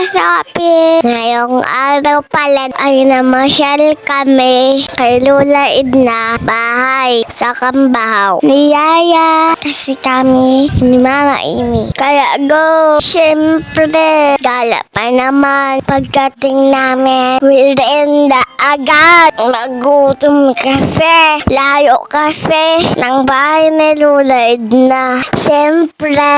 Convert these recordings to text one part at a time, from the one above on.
kasapi. Ngayong araw pala ay namasyal kami kay Lola Edna bahay sa Cambahaw. Niyaya kasi kami ni Mama Amy. Kaya go! Siyempre, gala pa naman pagdating namin. Merienda agad. Nagutom kasi. Layo kasi ng bahay ni Lola Edna. Siyempre,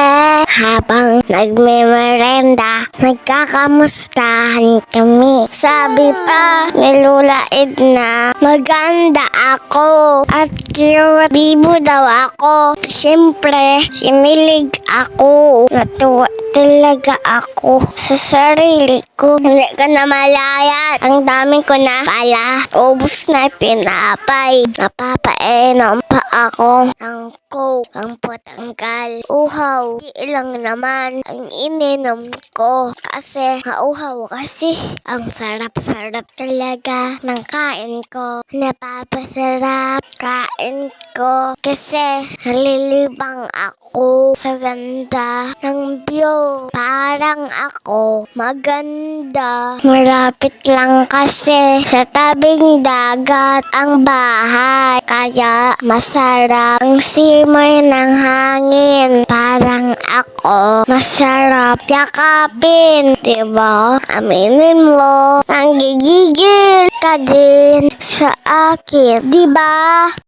habang nagme-merenda, nagkakamustahan kami. Sabi pa ni Lola Edna, maganda ako at cute. Bibo daw ako. Siyempre, sinilig ako. Natuwa talaga ako sa sarili ko. Hindi ka na malayan. Ang dami ko na pala. Ubus na tinapay. Napapainom pa ako ng coke. Ang patanggal. Uhaw. Di lang naman ang ininom ko. Kasi mauhaw kasi. Ang sarap-sarap talaga ng kain ko. Napapasarap kain ko. Kasi nalilibang ako sa ganda ng view. Parang ako maganda. Malapit lang kasi sa tabing dagat ang bahay. Kaya masarap ang simoy ng hangin. Parang ako masarap yakapin. Diba? Aminin mo, nanggigigil ka din sa akin. Diba?